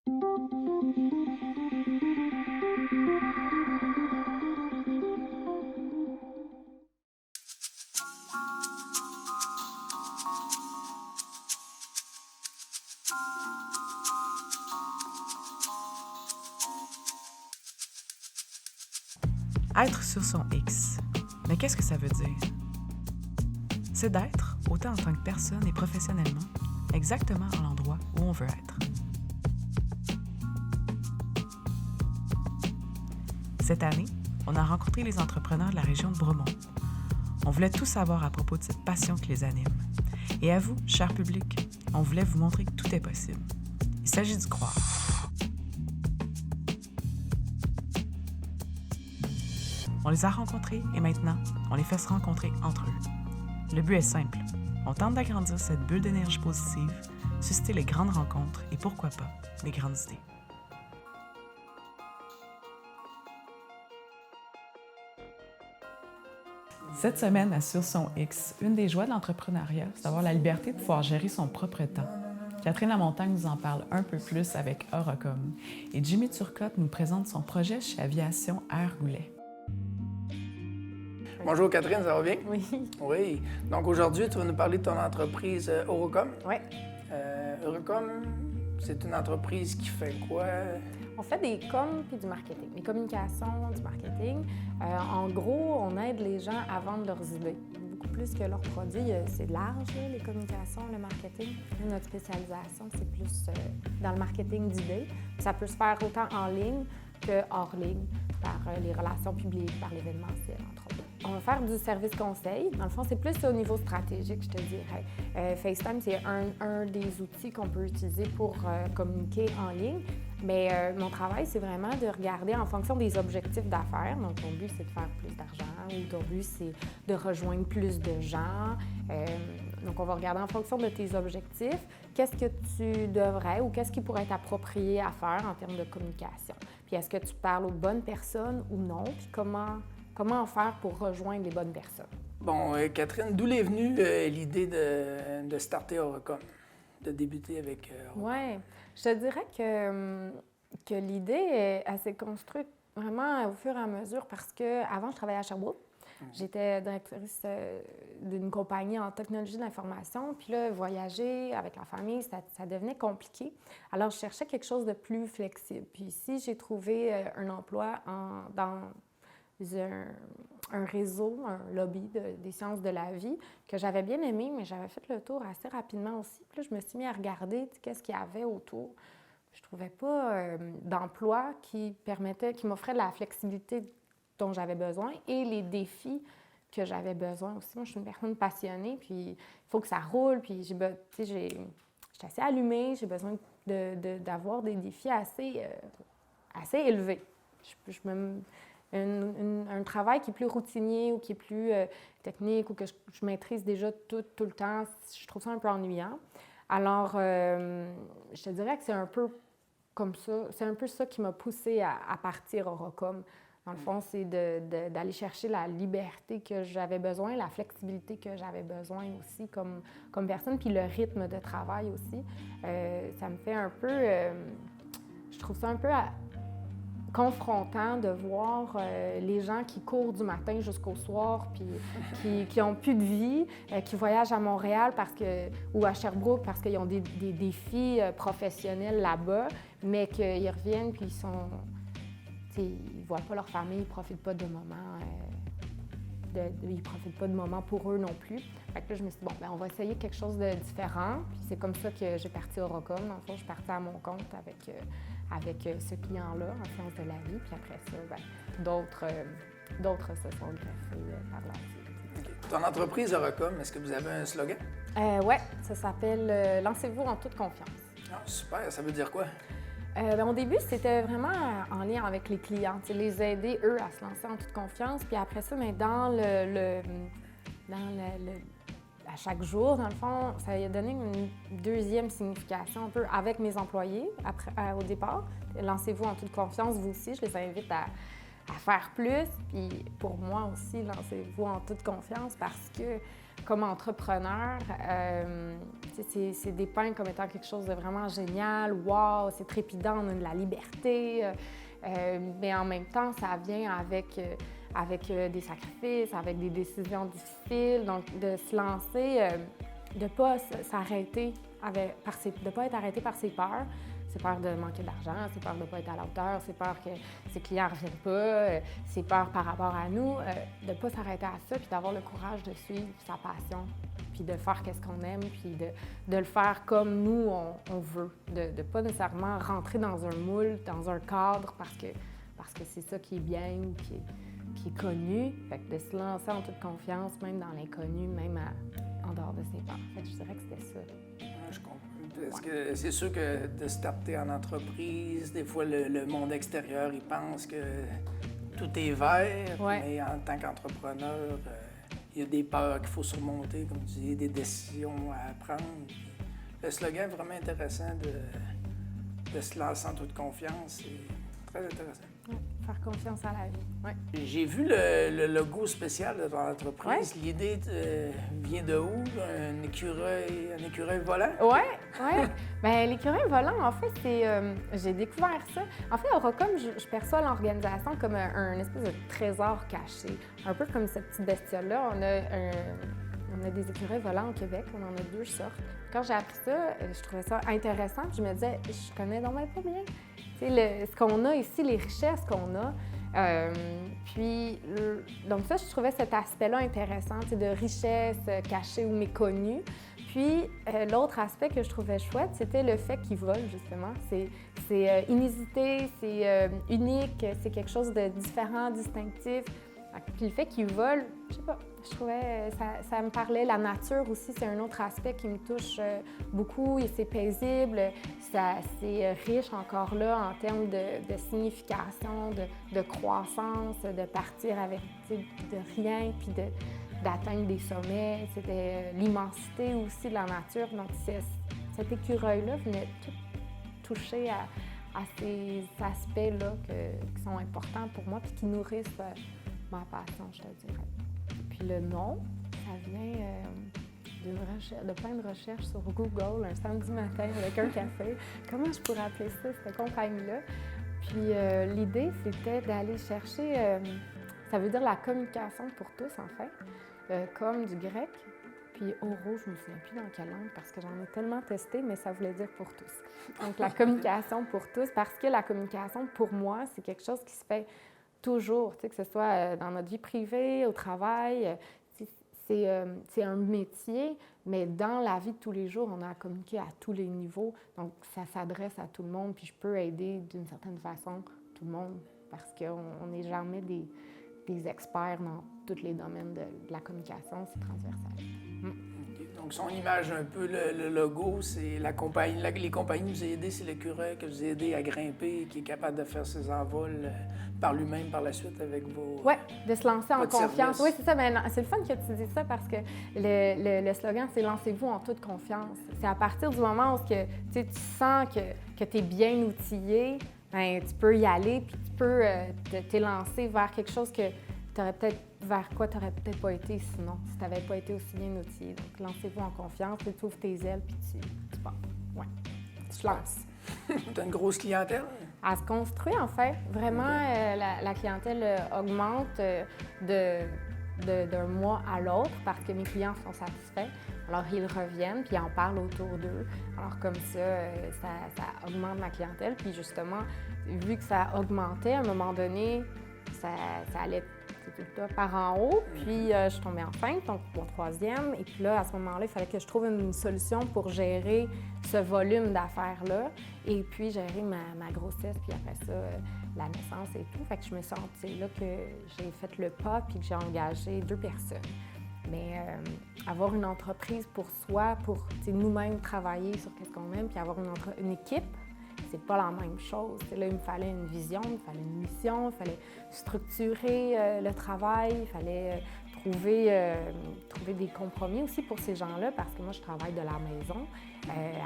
Être sur son X. Mais qu'est-ce que ça veut dire? C'est d'être, autant en tant que personne et professionnellement, exactement à l'endroit où on veut être. Cette année, on a rencontré les entrepreneurs de la région de Bromont. On voulait tout savoir à propos de cette passion qui les anime. Et à vous, cher public, on voulait vous montrer que tout est possible. Il s'agit d'y croire. On les a rencontrés et maintenant, on les fait se rencontrer entre eux. Le but est simple. On tente d'agrandir cette bulle d'énergie positive, susciter les grandes rencontres et pourquoi pas, les grandes idées. Cette semaine à Sur son X, une des joies de l'entrepreneuriat, c'est d'avoir la liberté de pouvoir gérer son propre temps. Catherine Lamontagne nous en parle un peu plus avec Orocom et Jimmy Turcotte nous présente son projet chez Aviation Air Goulet. Bonjour Catherine, ça va bien? Oui. Oui. Donc aujourd'hui, tu vas nous parler de ton entreprise Orocom. Oui. Orocom, c'est une entreprise qui fait quoi? On fait des coms puis du marketing, des communications, du marketing. En gros, on aide les gens à vendre leurs idées. Beaucoup plus que leurs produits. C'est large, là, les communications, le marketing. Nous, notre spécialisation, c'est plus dans le marketing d'idées. Ça peut se faire autant en ligne que hors ligne, par les relations publiques, par l'événementiel, entre autres. On va faire du service conseil. Dans le fond, c'est plus au niveau stratégique, je te dirais. FaceTime, c'est un des outils qu'on peut utiliser pour communiquer en ligne. Mais mon travail, c'est vraiment de regarder en fonction des objectifs d'affaires. Donc, ton but, c'est de faire plus d'argent ou ton but, c'est de rejoindre plus de gens. Donc, on va regarder en fonction de tes objectifs, qu'est-ce que tu devrais ou qu'est-ce qui pourrait être approprié à faire en termes de communication. Puis, est-ce que tu parles aux bonnes personnes ou non? Puis, comment faire pour rejoindre les bonnes personnes? Bon, Catherine, d'où est venue l'idée de starter Orocom, de débuter avec Orocom? Oui, je te dirais que l'idée, elle s'est construite vraiment au fur et à mesure parce qu'avant, je travaillais à Sherbrooke. J'étais directrice d'une compagnie en technologie de l'information. Puis là, voyager avec la famille, ça devenait compliqué. Alors, je cherchais quelque chose de plus flexible. Puis ici, j'ai trouvé un emploi dans un réseau, un lobby des sciences de la vie que j'avais bien aimé, mais j'avais fait le tour assez rapidement aussi. Puis là, je me suis mis à regarder qu'est-ce qu'il y avait autour. Je ne trouvais pas d'emploi qui m'offrait de la flexibilité dont j'avais besoin et les défis que j'avais besoin aussi. Moi, je suis une personne passionnée, puis il faut que ça roule, puis je suis assez allumée, j'ai besoin d'avoir des défis assez élevés. Un travail qui est plus routinier ou qui est plus technique ou que je maîtrise déjà tout le temps, je trouve ça un peu ennuyant. Alors, je te dirais que c'est un peu comme ça, c'est un peu ça qui m'a poussée à partir Orocom. Dans le fond, c'est d'aller chercher la liberté que j'avais besoin, la flexibilité que j'avais besoin aussi comme personne, puis le rythme de travail aussi. Ça me fait un peu... je trouve ça un peu confrontant de voir les gens qui courent du matin jusqu'au soir, puis qui n'ont plus de vie, qui voyagent à Montréal ou à Sherbrooke parce qu'ils ont des défis professionnels là-bas, mais qu'ils reviennent puis ils ne voient pas leur famille, ils ne profitent pas de moments, ils profitent pas de moments pour eux non plus. Fait que là, je me suis dit, on va essayer quelque chose de différent. Puis c'est comme ça que j'ai parti Orocom. Dans le fond, je suis partie à mon compte avec ce client-là, en sciences de la vie. Puis après ça, d'autres se sont greffés par la suite. Ton entreprise Orocom, est-ce que vous avez un slogan? Oui, ça s'appelle « Lancez-vous en toute confiance ». Ah, super, ça veut dire quoi? Au début, c'était vraiment en lien avec les clients, les aider, eux, à se lancer en toute confiance. Puis après ça, mais à chaque jour, dans le fond, ça a donné une deuxième signification un peu avec mes employés au départ. Lancez-vous en toute confiance, vous aussi. Je les invite faire plus. Puis pour moi aussi, lancez-vous en toute confiance parce que comme entrepreneur, c'est dépeint comme étant quelque chose de vraiment génial. Wow, c'est trépidant, on a de la liberté. Mais en même temps, ça vient avec des sacrifices, avec des décisions difficiles. Donc, de se lancer, de ne pas s'arrêter, de pas être arrêté par ses peurs. Ses peurs de manquer d'argent, ses peurs de ne pas être à la hauteur, ses peurs que ses clients ne reviennent pas, ses peurs par rapport à nous. De ne pas s'arrêter à ça, puis d'avoir le courage de suivre sa passion, puis de faire ce qu'on aime, puis de le faire comme nous, on veut. De ne pas nécessairement rentrer dans un moule, dans un cadre, parce que c'est ça qui est bien ou qui est connu. Fait que de se lancer en toute confiance, même dans l'inconnu, même en dehors de ses peurs. Fait que je dirais que c'était ça. Je comprends. Parce que c'est sûr que de starter en entreprise, des fois, le monde extérieur, il pense que tout est vert, mais en tant qu'entrepreneur, il y a des peurs qu'il faut surmonter, comme tu dis, des décisions à prendre. Le slogan est vraiment intéressant de se lancer en toute confiance. C'est très intéressant. Ouais, faire confiance à la vie. Ouais. J'ai vu le logo spécial de ton entreprise. Ouais. L'idée vient de où? Un écureuil volant? Oui. Bien, l'écureuil volant, en fait, j'ai découvert ça. En fait, Orocom, je perçois l'organisation comme un espèce de trésor caché. Un peu comme cette petite bestiole-là. On a des écureuils volants au Québec. On en a 2 sortes. Quand j'ai appris ça, je trouvais ça intéressant. Puis je me disais, je connais donc même pas bien. Ce qu'on a ici, les richesses qu'on a. Donc ça, je trouvais cet aspect-là intéressant, de richesse cachée ou méconnue. Puis l'autre aspect que je trouvais chouette, c'était le fait qu'ils volent, justement. C'est inusité, c'est unique, c'est quelque chose de différent, distinctif. Puis le fait qu'ils volent, je sais pas, je trouvais, ça me parlait. La nature aussi, c'est un autre aspect qui me touche beaucoup et c'est paisible. C'est riche encore là en termes de signification, de croissance, de partir avec de rien, puis d'atteindre des sommets. C'était l'immensité aussi de la nature. Donc cet écureuil-là venait tout toucher à ces aspects-là qui sont importants pour moi puis qui nourrissent ma passion, je te dirais. Puis le nom, ça vient de plein de recherches sur Google un samedi matin avec un café. Comment je pourrais appeler ça, cette compagnie-là? Puis l'idée, c'était d'aller chercher, ça veut dire la communication pour tous, en fait, comme du grec. Puis euro, je me souviens plus dans quelle langue parce que j'en ai tellement testé, mais ça voulait dire pour tous. Donc la communication pour tous, parce que la communication, pour moi, c'est quelque chose qui se fait toujours, que ce soit dans notre vie privée, au travail. C'est un métier, mais dans la vie de tous les jours, on a à communiquer à tous les niveaux. Donc, ça s'adresse à tout le monde, puis je peux aider d'une certaine façon tout le monde parce qu'on n'est jamais des experts dans tous les domaines de la communication, c'est transversal. Donc, son image un peu, le logo, c'est la compagnie. Les compagnies nous ont aidés, c'est l'écureuil que vous a aidé à grimper, qui est capable de faire ses envols par lui-même par la suite avec vos. Oui, de se lancer en confiance. Service. Oui, c'est ça. Ben, c'est le fun que tu dis ça parce que le slogan, c'est lancez-vous en toute confiance. C'est à partir du moment où tu sens que tu es bien outillé, ben, tu peux y aller puis tu peux t'élancer vers quelque chose que vers quoi tu n'aurais peut-être pas été sinon, si tu n'avais pas été aussi bien outillé. Donc, lancez-vous en confiance, tu ouvres tes ailes, puis tu pars. Ouais. Tu te lances. Tu as une grosse clientèle? Elle se construit, en fait. Vraiment, la clientèle augmente d'un mois à l'autre parce que mes clients sont satisfaits. Alors, ils reviennent, puis ils en parlent autour d'eux. Alors, comme ça, ça augmente ma clientèle. Puis, justement, vu que ça augmentait, à un moment donné, ça allait tout le temps par en haut. Puis, je suis tombée enceinte, donc mon 3e. Et puis là, à ce moment-là, il fallait que je trouve une solution pour gérer ce volume d'affaires-là. Et puis, gérer ma grossesse, puis après ça, la naissance et tout. Fait que je me sens, c'est là que j'ai fait le pas, puis que j'ai engagé 2 personnes. Mais avoir une entreprise pour soi, pour nous-mêmes travailler sur ce qu'on aime, puis avoir une équipe, c'est pas la même chose. Là, il me fallait une vision, il me fallait une mission, il fallait structurer le travail, il fallait trouver des compromis aussi pour ces gens-là, parce que moi, je travaille de la maison.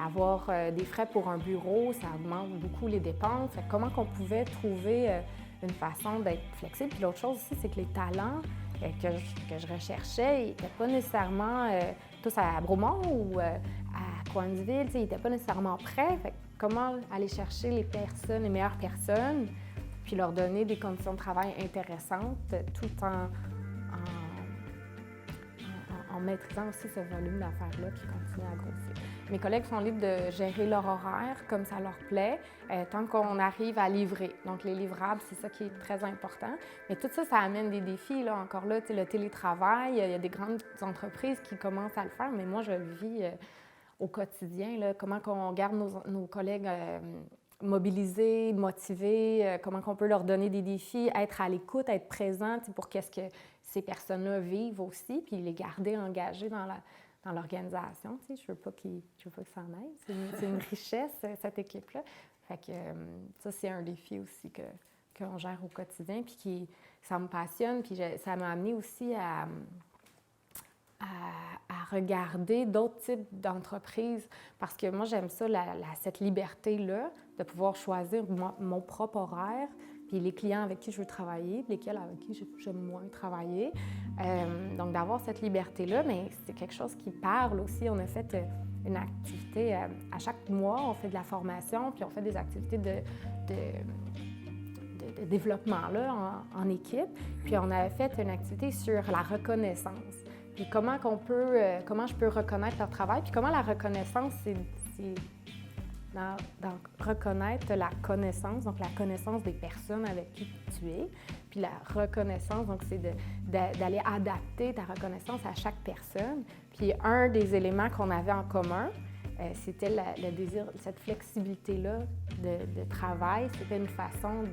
Avoir des frais pour un bureau, ça augmente beaucoup les dépenses. Fait que comment qu'on pouvait trouver une façon d'être flexible? Puis l'autre chose aussi, c'est que les talents que je recherchais, ils n'étaient pas nécessairement tous à Bromont ou à Coinsville, ils n'étaient pas nécessairement prêts. Fait que comment aller chercher les meilleures personnes, puis leur donner des conditions de travail intéressantes, tout en maîtrisant aussi ce volume d'affaires-là qui continue à grossir. Mes collègues sont libres de gérer leur horaire comme ça leur plaît, tant qu'on arrive à livrer. Donc, les livrables, c'est ça qui est très important. Mais tout ça, ça amène des défis. Là. Encore là, le télétravail, il y a des grandes entreprises qui commencent à le faire, mais moi, je le vis au quotidien. Là. Comment on garde nos collègues mobilisés, motivés, comment on peut leur donner des défis, être à l'écoute, être présent pour qu'est-ce que ces personnes-là vivent aussi, puis les garder engagés dans l'organisation. Je ne veux pas qu'ils s'en aillent. C'est une richesse, cette équipe-là. Fait que ça, c'est un défi aussi qu'on gère au quotidien, puis ça me passionne, puis ça m'a amené aussi à regarder d'autres types d'entreprises, parce que moi, j'aime ça, cette liberté-là, de pouvoir choisir mon propre horaire, puis les clients avec qui je veux travailler, puis lesquels avec qui j'aime moins travailler. Donc, d'avoir cette liberté-là, mais c'est quelque chose qui parle aussi. On a fait une activité à chaque mois, on fait de la formation, puis on fait des activités de développement là, en équipe. Puis on avait fait une activité sur la reconnaissance. Puis comment je peux reconnaître leur travail, puis comment la reconnaissance, c'est dans reconnaître la connaissance, donc la connaissance des personnes avec qui tu es. Puis la reconnaissance, donc c'est d'aller adapter ta reconnaissance à chaque personne. Puis un des éléments qu'on avait en commun, c'était le désir, cette flexibilité-là de travail. C'était une forme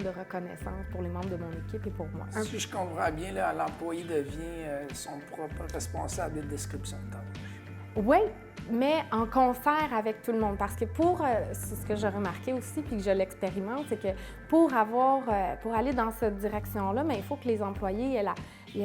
de reconnaissance pour les membres de mon équipe et pour moi. Si je comprends bien, là, l'employé devient son propre responsable de description de tâches. Oui, mais en concert avec tout le monde. Parce que c'est ce que j'ai remarqué aussi, puis que je l'expérimente, c'est que pour aller dans cette direction-là, mais il faut que les employés aient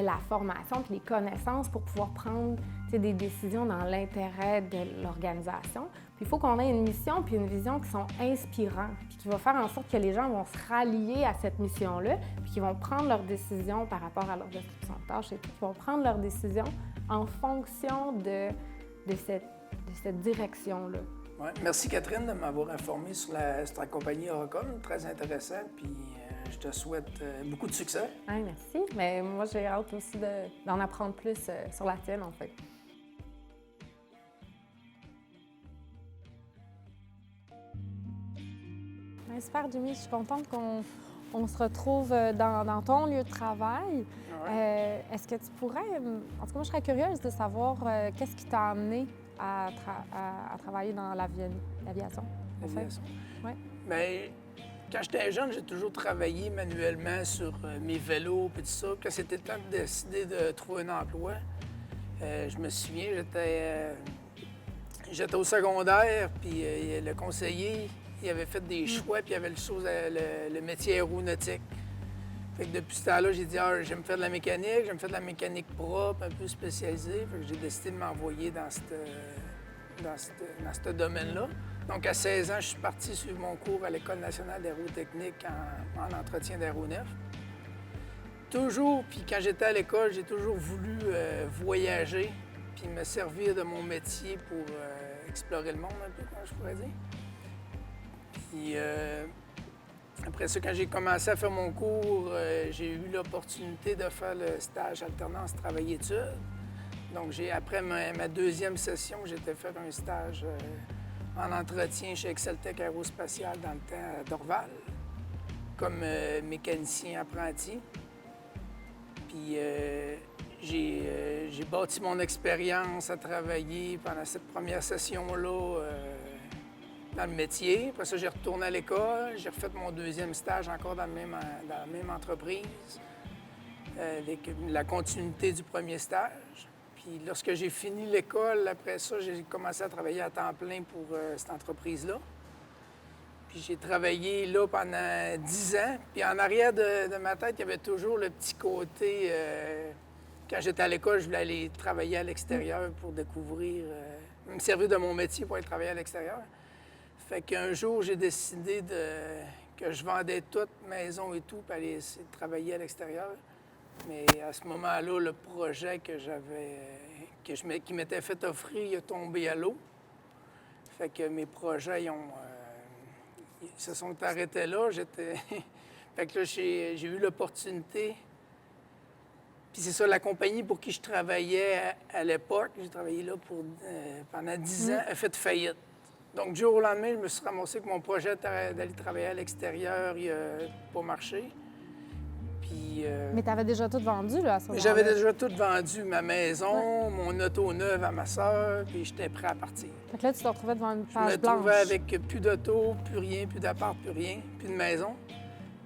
la formation puis les connaissances pour pouvoir prendre des décisions dans l'intérêt de l'organisation. Puis il faut qu'on ait une mission puis une vision qui sont inspirantes, puis qui va faire en sorte que les gens vont se rallier à cette mission-là, puis qu'ils vont prendre leurs décisions par rapport à leur description de tâches et tout, qu'ils vont prendre leurs décisions en fonction de cette direction-là. Ouais. Merci Catherine de m'avoir informé sur la compagnie Oracom, très intéressant, puis je te souhaite beaucoup de succès. Ah, merci, mais moi j'ai hâte aussi d'en apprendre plus sur la tienne en fait. Bien, super Jimmy, je suis contente qu'on se retrouve dans ton lieu de travail. Ouais. Est-ce que tu pourrais, en tout cas moi je serais curieuse de savoir qu'est-ce qui t'a amené à travailler dans l'aviation? L'aviation? Oui. Bien, quand j'étais jeune, j'ai toujours travaillé manuellement sur mes vélos et tout ça. Quand c'était le temps de décider de trouver un emploi, je me souviens, j'étais au secondaire, puis le conseiller, il avait fait des choix, puis il avait le métier aéronautique. Fait que depuis ce temps-là, j'ai dit, j'aime faire de la mécanique, j'aime faire de la mécanique propre, un peu spécialisée. Fait que j'ai décidé de m'envoyer dans ce domaine-là. Donc, à 16 ans, je suis parti suivre mon cours à l'École nationale d'aérotechnique en entretien d'aéronefs. Toujours, puis quand j'étais à l'école, j'ai toujours voulu voyager, puis me servir de mon métier pour explorer le monde un peu, comment je pourrais dire. Puis après ça, quand j'ai commencé à faire mon cours, j'ai eu l'opportunité de faire le stage alternance travail-études. Donc, après ma deuxième session, j'étais faire un stage en entretien chez Exceltech Aérospatiale dans le temps à Dorval, comme mécanicien apprenti. Puis j'ai bâti mon expérience à travailler pendant cette première session-là dans le métier. Après ça, j'ai retourné à l'école, j'ai refait mon deuxième stage encore dans la même entreprise, avec la continuité du premier stage. Puis lorsque j'ai fini l'école, après ça, j'ai commencé à travailler à temps plein pour cette entreprise-là. Puis j'ai travaillé là pendant 10 ans. Puis en arrière de ma tête, il y avait toujours le petit côté... quand j'étais à l'école, je voulais aller travailler à l'extérieur pour découvrir... me servir de mon métier pour aller travailler à l'extérieur. Fait qu'un jour, j'ai décidé que je vendais toute maison et tout pour aller essayer de travailler à l'extérieur. Mais à ce moment-là, le projet que j'avais, qui m'était fait offrir, il a tombé à l'eau. Fait que mes projets, ils se sont arrêtés là. Fait que là, j'ai eu l'opportunité. Puis c'est ça, la compagnie pour qui je travaillais à l'époque, j'ai travaillé là pendant 10 ans, a fait faillite. Donc, du jour au lendemain, je me suis ramassé que mon projet d'aller travailler à l'extérieur, il n'a pas marché. Puis, Mais tu avais déjà tout vendu, là, à ce moment-là? J'avais déjà tout vendu, ma maison, mon auto neuve à ma soeur, puis j'étais prêt à partir. Fait que là, tu te retrouvais devant une page blanche. Je me trouvais avec plus d'auto, plus rien, plus d'appart, plus rien, plus de maison.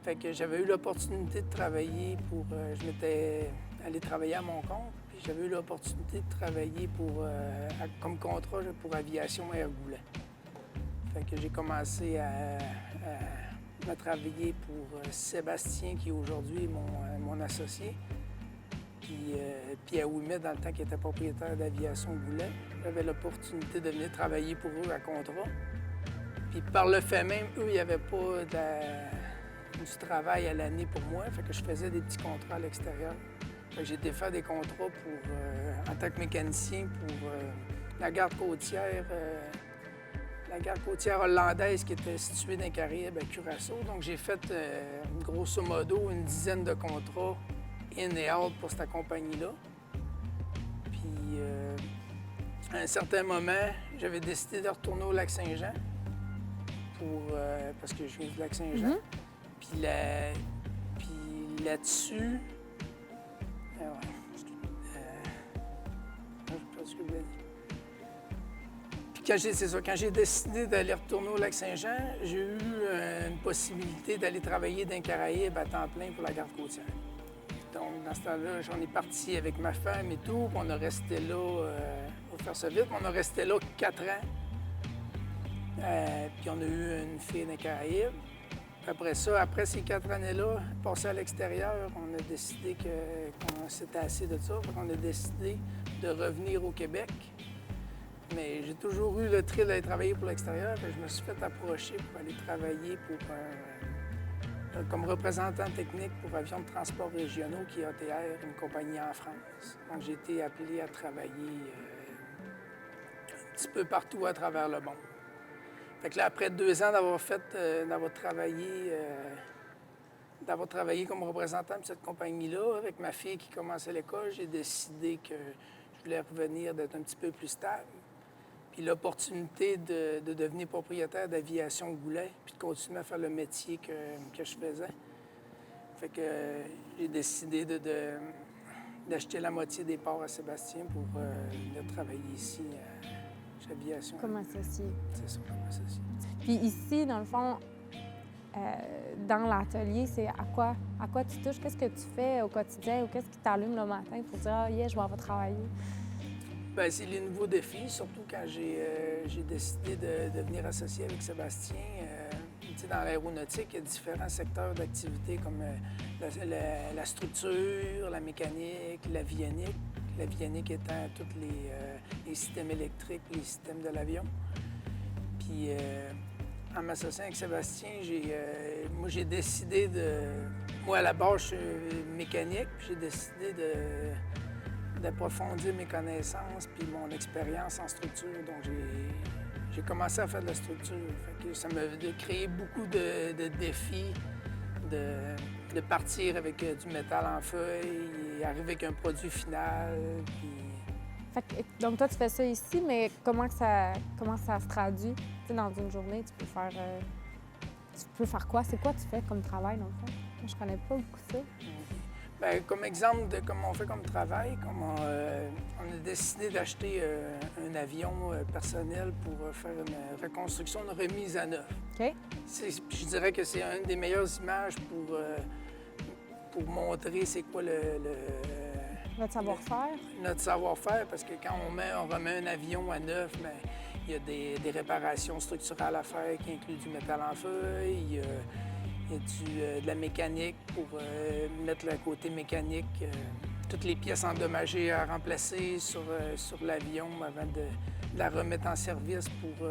Fait que j'avais eu l'opportunité de travailler pour... je m'étais allé travailler à mon compte, puis j'avais eu l'opportunité de travailler comme contrat pour Aviation Air Goulet. Fait que j'ai commencé à travailler pour Sébastien, qui est aujourd'hui mon associé. Puis à Ouimet, dans le temps qu'il était propriétaire d'Aviation Goulet, j'avais l'opportunité de venir travailler pour eux à contrat. Puis par le fait même, eux, il n'y avait pas du travail à l'année pour moi, fait que je faisais des petits contrats à l'extérieur. Fait que j'ai été faire des contrats en tant que mécanicien pour la garde côtière hollandaise qui était située dans les Caraïbes à Curaçao. Donc, j'ai fait, grosso modo, une dizaine de contrats in et out pour cette compagnie-là. Puis, à un certain moment, j'avais décidé de retourner au Lac-Saint-Jean parce que je viens du Lac-Saint-Jean. Puis là-dessus... je sais pas ce que je voulais dire. Quand j'ai décidé d'aller retourner au Lac-Saint-Jean, j'ai eu une possibilité d'aller travailler dans les Caraïbes à temps plein pour la garde côtière. Donc, dans ce temps-là, j'en ai parti avec ma femme et tout, puis on a resté là, pour faire ça vite, on a resté là 4 ans. Puis on a eu une fille dans les Caraïbes. Après ça, après ces 4 années-là, passées à l'extérieur, on a décidé qu'on s'était assez de ça. On a décidé de revenir au Québec. Mais j'ai toujours eu le thrill d'aller travailler pour l'extérieur. Je me suis fait approcher pour aller travailler comme représentant technique pour Avions de transport régionaux, qui est ATR, une compagnie en France. Donc j'ai été appelé à travailler un petit peu partout à travers le monde. Fait que là, après 2 ans d'avoir travaillé comme représentant de cette compagnie-là, avec ma fille qui commençait l'école, j'ai décidé que je voulais revenir d'être un petit peu plus stable. Puis l'opportunité de devenir propriétaire d'Aviation Goulet, puis de continuer à faire le métier que je faisais. Fait que j'ai décidé d'acheter la moitié des parts à Sébastien pour venir travailler ici chez Aviation. Comme associé. C'est ça, comme associé. Puis ici, dans le fond, dans l'atelier, c'est à quoi tu touches? Qu'est-ce que tu fais au quotidien ou qu'est-ce qui t'allume le matin pour dire « Ah, yeah, je m'en vais travailler ». Bien, c'est les nouveaux défis, surtout quand j'ai décidé de devenir associé avec Sébastien. Dans l'aéronautique, il y a différents secteurs d'activité comme la structure, la mécanique, l'avionique. L'avionique étant tous les systèmes électriques, les systèmes de l'avion. Puis, en m'associant avec Sébastien, j'ai décidé de... Moi, à la base, je suis mécanique, puis j'ai décidé d'approfondir mes connaissances puis mon expérience en structure. Donc, j'ai commencé à faire de la structure. Fait que ça m'a créé beaucoup de défis de partir avec du métal en feuille et arriver avec un produit final. Puis... donc, toi, tu fais ça ici, mais comment ça se traduit? Tu sais, dans une journée, tu peux faire quoi? C'est quoi tu fais comme travail, dans le fond? Moi, je connais pas beaucoup ça. Bien, comme exemple de comment on fait comme travail, on a décidé d'acheter un avion personnel pour faire une reconstruction, une remise à neuf. OK. Je dirais que c'est une des meilleures images pour montrer c'est quoi notre savoir-faire? Notre savoir-faire, parce que quand on remet un avion à neuf, bien, Il y a des réparations structurales à faire qui incluent du métal en feuille. Il y a de la mécanique pour mettre le côté mécanique. Toutes les pièces endommagées à remplacer sur l'avion avant de la remettre en service pour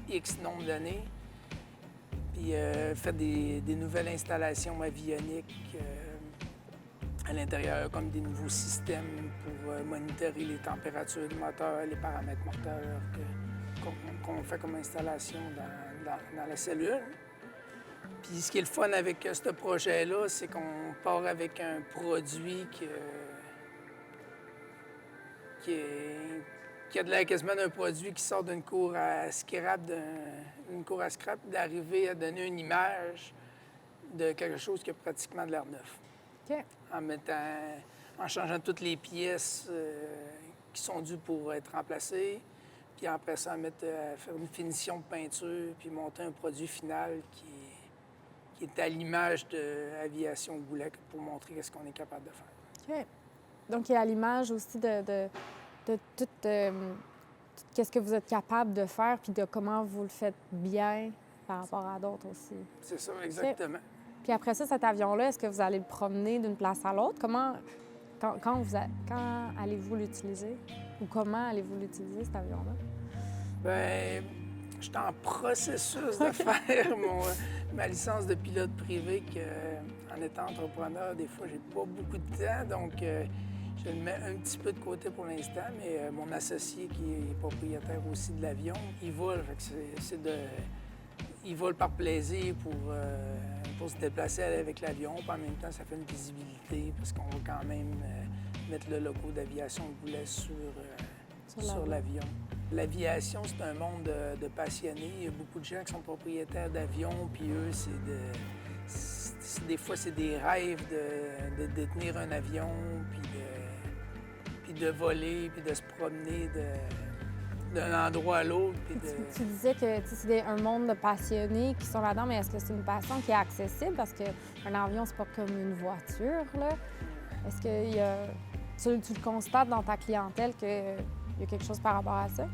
X nombre d'années. Puis faire des nouvelles installations avioniques à l'intérieur, comme des nouveaux systèmes pour monitorer les températures du moteur, les paramètres moteurs qu'on fait comme installation dans la cellule. Puis ce qui est le fun avec ce projet-là, c'est qu'on part avec un produit qui a de l'air quasiment d'un produit qui sort d'une cour à scrap, d'arriver à donner une image de quelque chose qui a pratiquement de l'air neuf. OK. En changeant toutes les pièces qui sont dues pour être remplacées, puis après ça, faire une finition de peinture, puis monter un produit final qui est à l'image de Aviation Goulet pour montrer ce qu'on est capable de faire. OK. Donc, il y a l'image aussi de tout ce que vous êtes capable de faire, puis de comment vous le faites bien par rapport à d'autres aussi. C'est ça, exactement. Okay. Puis après ça, cet avion-là, est-ce que vous allez le promener d'une place à l'autre? Quand allez-vous l'utiliser? Ou comment allez-vous l'utiliser, cet avion-là? Bien, je suis en processus de faire ma licence de pilote privé en étant entrepreneur, des fois, j'ai pas beaucoup de temps, donc je le mets un petit peu de côté pour l'instant, mais mon associé qui est propriétaire aussi de l'avion, il vole, il vole par plaisir pour se déplacer avec l'avion. Puis en même temps, ça fait une visibilité parce qu'on va quand même mettre le logo d'Aviation Goulet sur l'avion. L'aviation, c'est un monde de passionnés. Il y a beaucoup de gens qui sont propriétaires d'avions, puis eux, des fois, c'est des rêves de détenir un avion, puis de voler, puis de se promener d'un endroit à l'autre. Tu disais que c'est un monde de passionnés qui sont là-dedans, mais est-ce que c'est une passion qui est accessible? Parce qu'un avion, c'est pas comme une voiture, là. Est-ce que tu le constates dans ta clientèle qu'il y a quelque chose par rapport à ça?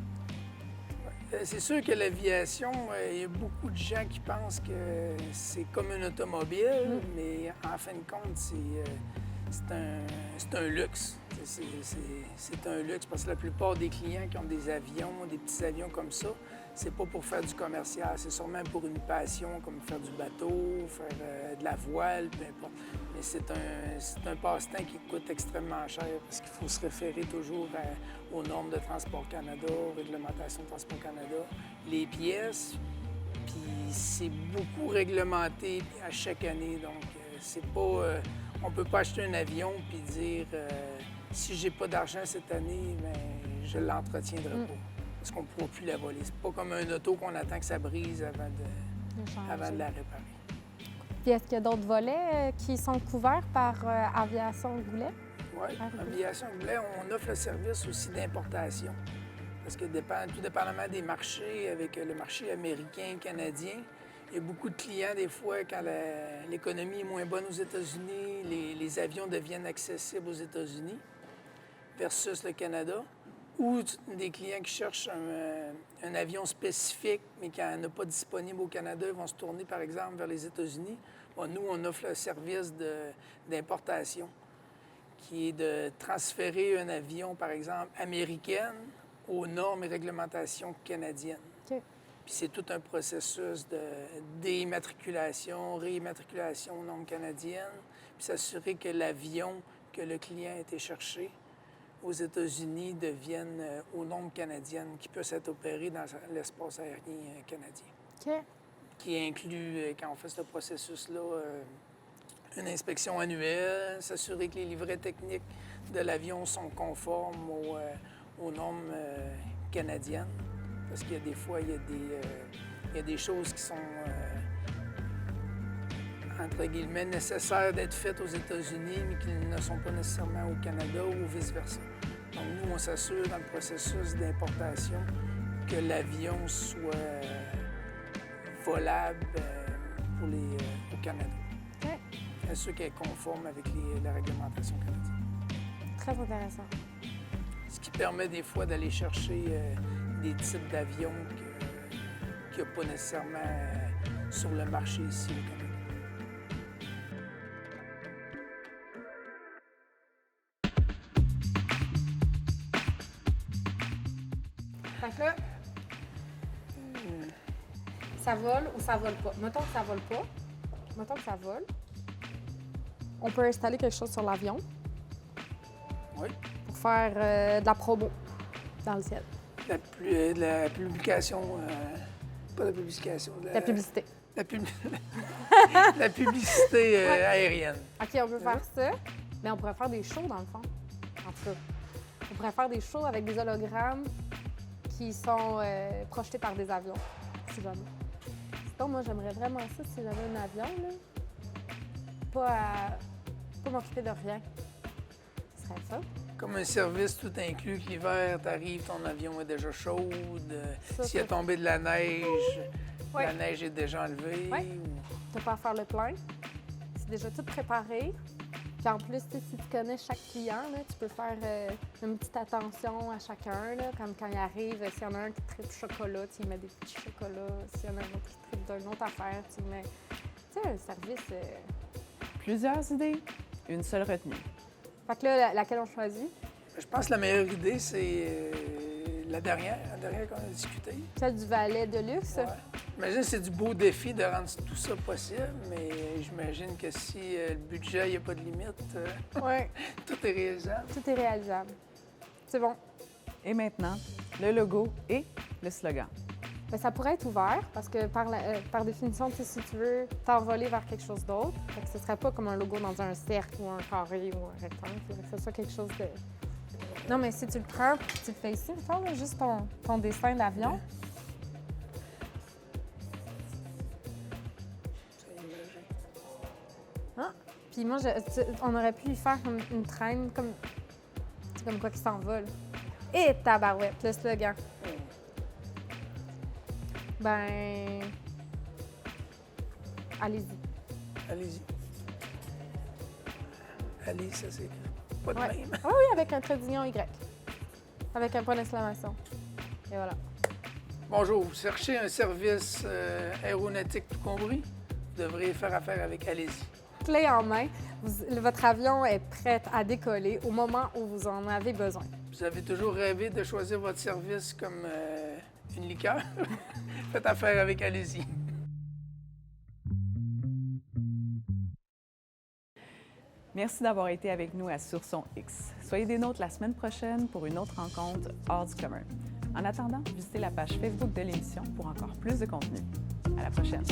C'est sûr que l'aviation, il y a beaucoup de gens qui pensent que c'est comme une automobile, mais en fin de compte, c'est un luxe. C'est un luxe parce que la plupart des clients qui ont des avions, des petits avions comme ça, c'est pas pour faire du commercial, c'est sûrement pour une passion comme faire du bateau, faire de la voile, peu importe. Mais c'est un passe-temps qui coûte extrêmement cher parce qu'il faut se référer toujours aux normes de Transport Canada, aux réglementations de Transport Canada, les pièces, puis c'est beaucoup réglementé à chaque année, donc c'est pas... on peut pas acheter un avion puis dire si j'ai pas d'argent cette année, bien, je l'entretiendrai pas. Parce qu'on ne pourra plus la voler. C'est pas comme un auto qu'on attend que ça brise avant de la réparer. Puis est-ce qu'il y a d'autres volets qui sont couverts par Aviation Goulet? Oui, Aviation Goulet, on offre le service aussi d'importation. Parce que tout dépendamment des marchés, avec le marché américain, canadien, il y a beaucoup de clients, des fois, quand l'économie est moins bonne aux États-Unis, les avions deviennent accessibles aux États-Unis versus le Canada. Ou des clients qui cherchent un avion spécifique, mais qui n'en a pas disponible au Canada, ils vont se tourner, par exemple, vers les États-Unis. Bon, nous, on offre le service d'importation, qui est de transférer un avion, par exemple, américaine aux normes et réglementations canadiennes. OK. Puis c'est tout un processus de déimmatriculation, réimmatriculation aux normes canadiennes, puis s'assurer que l'avion que le client a été chercher aux États-Unis devienne aux normes canadiennes qui peuvent être opérées dans l'espace aérien canadien. OK. Qui inclut, quand on fait ce processus-là, une inspection annuelle, s'assurer que les livrets techniques de l'avion sont conformes aux normes canadiennes. Parce qu'il y a des fois, il y a des choses qui sont, entre guillemets, nécessaires d'être faites aux États-Unis, mais qui ne sont pas nécessairement au Canada ou vice-versa. Donc, nous, on s'assure dans le processus d'importation que l'avion soit volable au Canada. OK. S'assurer qu'elle est conforme avec la réglementation canadienne. Très intéressant. Ce qui permet des fois d'aller chercher des types d'avions qu'il n'y a pas nécessairement sur le marché ici au Canada. Fait que là, ça vole ou ça vole pas. Mettons que ça vole pas. Mettons que ça vole. On peut installer quelque chose sur l'avion Oui. pour faire de la promo dans le ciel. De la publication, pas de la publication. La publicité. La publicité aérienne. OK, on peut faire ça, mais on pourrait faire des shows dans le fond. En tout cas, on pourrait faire des shows avec des hologrammes qui sont projetés par des avions, si jamais. Sinon, moi, j'aimerais vraiment ça si j'avais un avion, là. Pas m'occuper de rien. Ce serait ça. Comme un service tout inclus, que l'hiver, t'arrives, ton avion est déjà chaude. S'il a tombé de la neige, la neige est déjà enlevée. Ouais. T'as pas à faire le plein. C'est déjà tout préparé. Puis en plus, si tu connais chaque client, là, tu peux faire une petite attention à chacun. Là, comme quand il arrive, s'il y en a un qui tripe chocolat, tu lui mets des petits chocolats. S'il y en a un autre qui tripe d'une autre affaire, tu lui mets... Tu sais, un service... Plusieurs idées, une seule retenue. Fait que là, laquelle on choisit? Je pense que la meilleure idée, c'est la dernière qu'on a discutée. Celle du valet de luxe? Ouais. J'imagine que c'est du beau défi de rendre tout ça possible, mais j'imagine que si le budget, il n'y a pas de limite, Ouais. tout est réalisable. Tout est réalisable. C'est bon. Et maintenant, le logo et le slogan. Bien, ça pourrait être ouvert parce que par définition, si tu veux t'envoler vers quelque chose d'autre, ce ne serait pas comme un logo dans un cercle ou un carré ou un rectangle. Il faudrait que ce soit quelque chose de... Non, mais si tu le prends et tu le fais ici, mettons, là, juste ton dessin d'avion. Ah. Puis moi, on aurait pu y faire une traîne comme quoi qui s'envole. Et tabarouette, le slogan. Ben... Allez-y. Allez-y. Allez, ça c'est pas de Ouais. même. Ah oui, avec un trait d'union Y. Avec un point d'exclamation. Et voilà. Bonjour, vous cherchez un service aéronautique tout compris? Vous devriez faire affaire avec Allez-y. Clé en main, votre avion est prêt à décoller au moment où vous en avez besoin. Vous avez toujours rêvé de choisir votre service comme une liqueur? Faites affaire avec Allez-y. Merci d'avoir été avec nous à Sur Son X. Soyez des nôtres la semaine prochaine pour une autre rencontre hors du commun. En attendant, visitez la page Facebook de l'émission pour encore plus de contenu. À la prochaine.